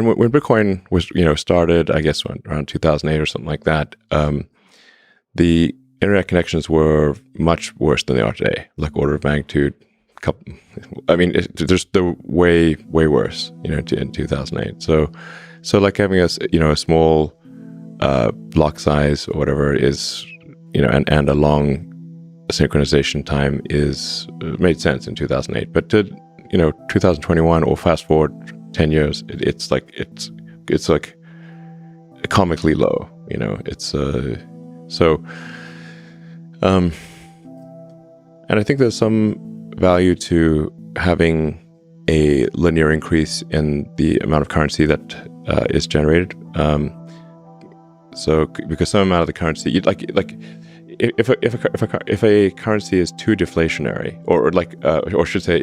and when Bitcoin was, started, I guess around 2008 or something like that, the internet connections were much worse than they are today, like order of magnitude. They're way worse, in 2008. So like having a small block size or whatever is, and a long synchronization time made sense in 2008. But to 2021 or fast forward 10 years, it's like comically low. And I think there's some value to having a linear increase in the amount of currency that is generated. Because some amount of the currency, if a currency is too deflationary, or should say,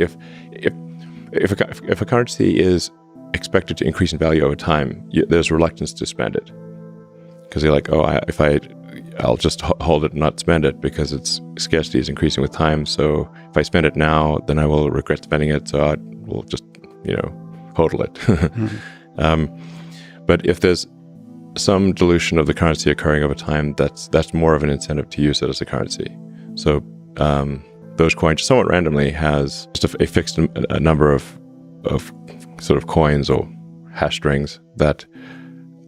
if a currency is expected to increase in value over time, there's reluctance to spend it, because you're like, I'll just hold it and not spend it because its scarcity is increasing with time. So if I spend it now, then I will regret spending it. So I will just, hodl it. Mm-hmm. But if there's some dilution of the currency occurring over time, that's more of an incentive to use it as a currency. So Dogecoin, just somewhat randomly, has just a fixed number of sort of coins or hash strings that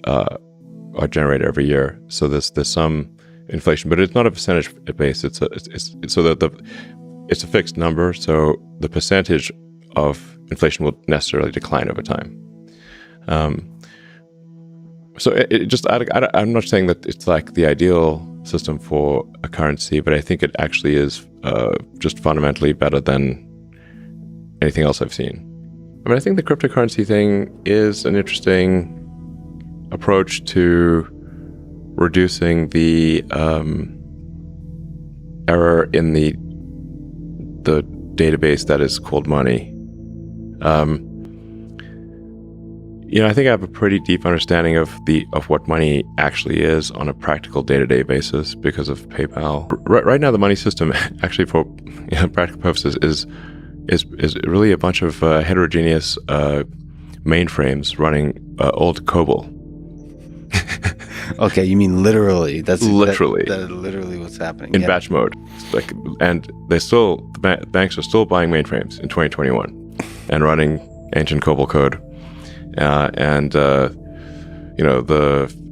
are generated every year. So there's some inflation, but it's not a percentage base. It's a fixed number. So the percentage of inflation will necessarily decline over time. I'm not saying that it's like the ideal system for a currency, but I think it actually is just fundamentally better than anything else I've seen. I think the cryptocurrency thing is an interesting approach to reducing the error in the database that is called money. I think I have a pretty deep understanding of what money actually is on a practical day-to-day basis because of PayPal. Right now, the money system, actually for practical purposes, is really a bunch of heterogeneous mainframes running old COBOL. Okay, you mean literally? That's literally literally what's happening in batch mode. And the banks are still buying mainframes in 2021 and running ancient COBOL code.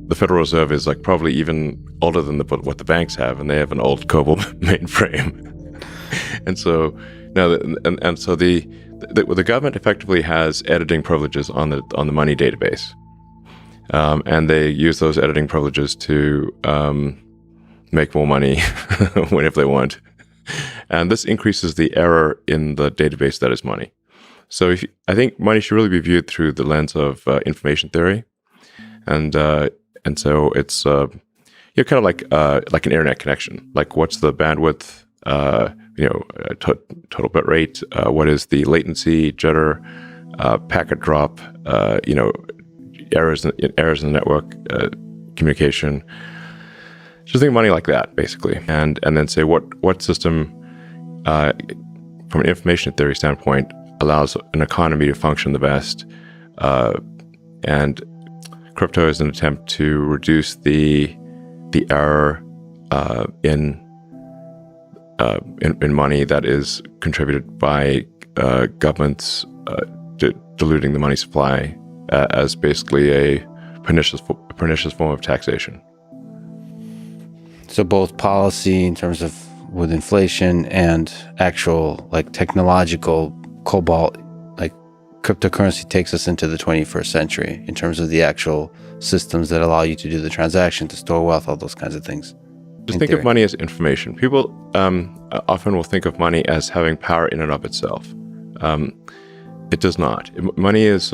The Federal Reserve is probably even older than what the banks have, and they have an old COBOL mainframe. And so now, so the government effectively has editing privileges on the money database, and they use those editing privileges to make more money whenever they want, and this increases the error in the database that is money. So I think money should really be viewed through the lens of information theory, and so it's kind of like an internet connection. Like, what's the bandwidth? Total bit rate. What is the latency, jitter, packet drop? Errors in the network, communication. Just think of money like that, basically, and then say what system, from an information theory standpoint, allows an economy to function the best, and crypto is an attempt to reduce the error in money that is contributed by governments diluting the money supply as basically a pernicious form of taxation. So both policy in terms of with inflation and actual technological cobalt, cryptocurrency takes us into the 21st century in terms of the actual systems that allow you to do the transaction, to store wealth, all those kinds of things. Just think of money as information. People often will think of money as having power in and of itself. It does not. Money is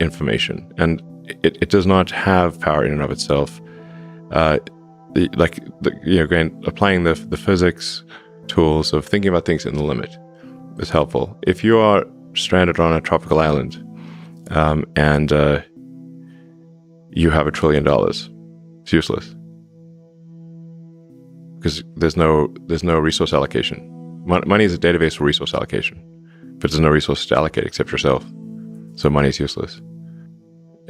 information, and it does not have power in and of itself. Again, applying the physics tools of thinking about things in the limit is helpful. If you are stranded on a tropical island, and you have $1 trillion, it's useless because there's no resource allocation. Money is a database for resource allocation, but there's no resources to allocate except yourself. So money is useless.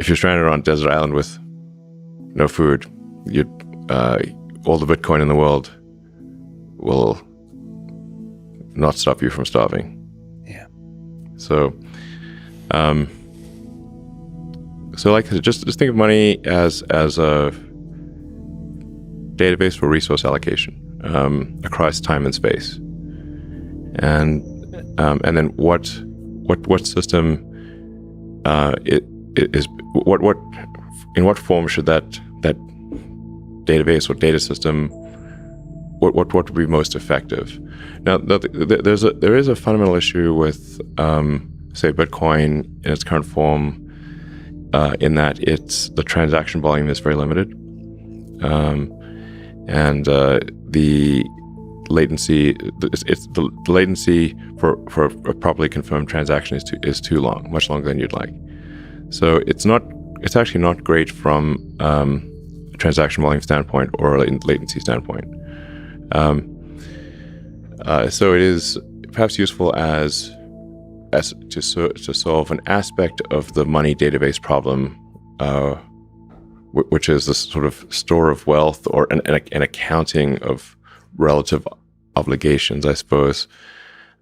if you're stranded on a desert island with no food, all the Bitcoin in the world will not stop you from starving. Yeah. So, like just think of money as a database for resource allocation across time and space, and then what system it is what in what form should that database or data system what would be most effective? Now, there is a fundamental issue with say Bitcoin in its current form, in that the transaction volume is very limited, and the latency the latency for a properly confirmed transaction is too long, much longer than you'd like. So it's actually not great from a transaction volume standpoint or a latency standpoint. So it is perhaps useful as to solve an aspect of the money database problem, which is this sort of store of wealth or an accounting of relative obligations, I suppose.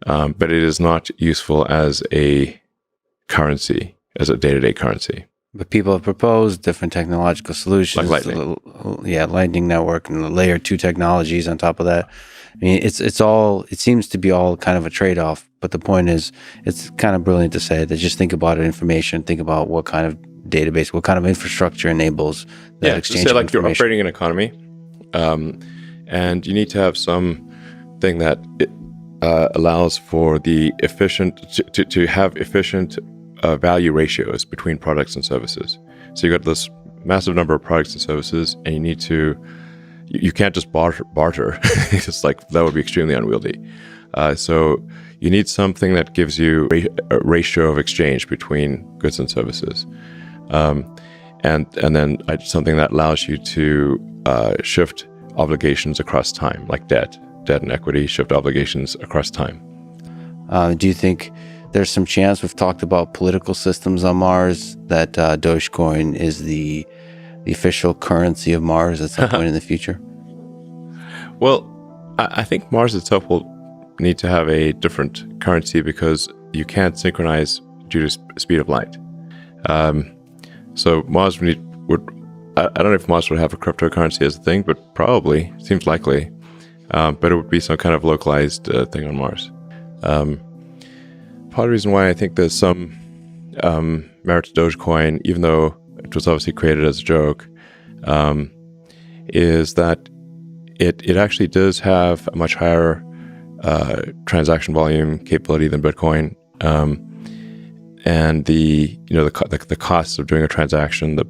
But it is not useful as a currency, as a day-to-day currency. But people have proposed different technological solutions, like Lightning. Lightning Network and the layer 2 technologies on top of that. I mean, it seems to be all kind of a trade-off. But the point is, it's kind of brilliant to say that just think about information, think about what kind of database, what kind of infrastructure enables that exchange of like information. You're operating an economy, and you need to have something that allows for the to have efficient value ratios between products and services. So you've got this massive number of products and services, and you can't just barter. It's like that would be extremely unwieldy. So you need something that gives you a ratio of exchange between goods and services, and then something that allows you to shift obligations across time, like debt and equity, shift obligations across time. Do you think there's some chance, we've talked about political systems on Mars, that Dogecoin is the official currency of Mars at some point in the future? Well, I think Mars itself will need to have a different currency because you can't synchronize due to speed of light. So Mars would I don't know if Mars would have a cryptocurrency as a thing, but probably, seems likely. But it would be some kind of localized thing on Mars. Part of the reason why I think there's some merit to Dogecoin, even though it was obviously created as a joke, is that it actually does have a much higher transaction volume capability than Bitcoin, and the cost of doing a transaction, the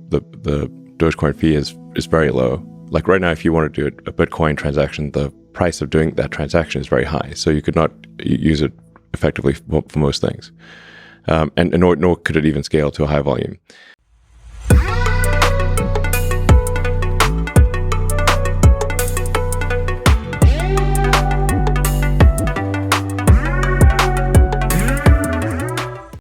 Dogecoin fee is very low. Like right now, if you want to do a Bitcoin transaction, the price of doing that transaction is very high, so you could not use it effectively for most things, and nor could it even scale to a high volume.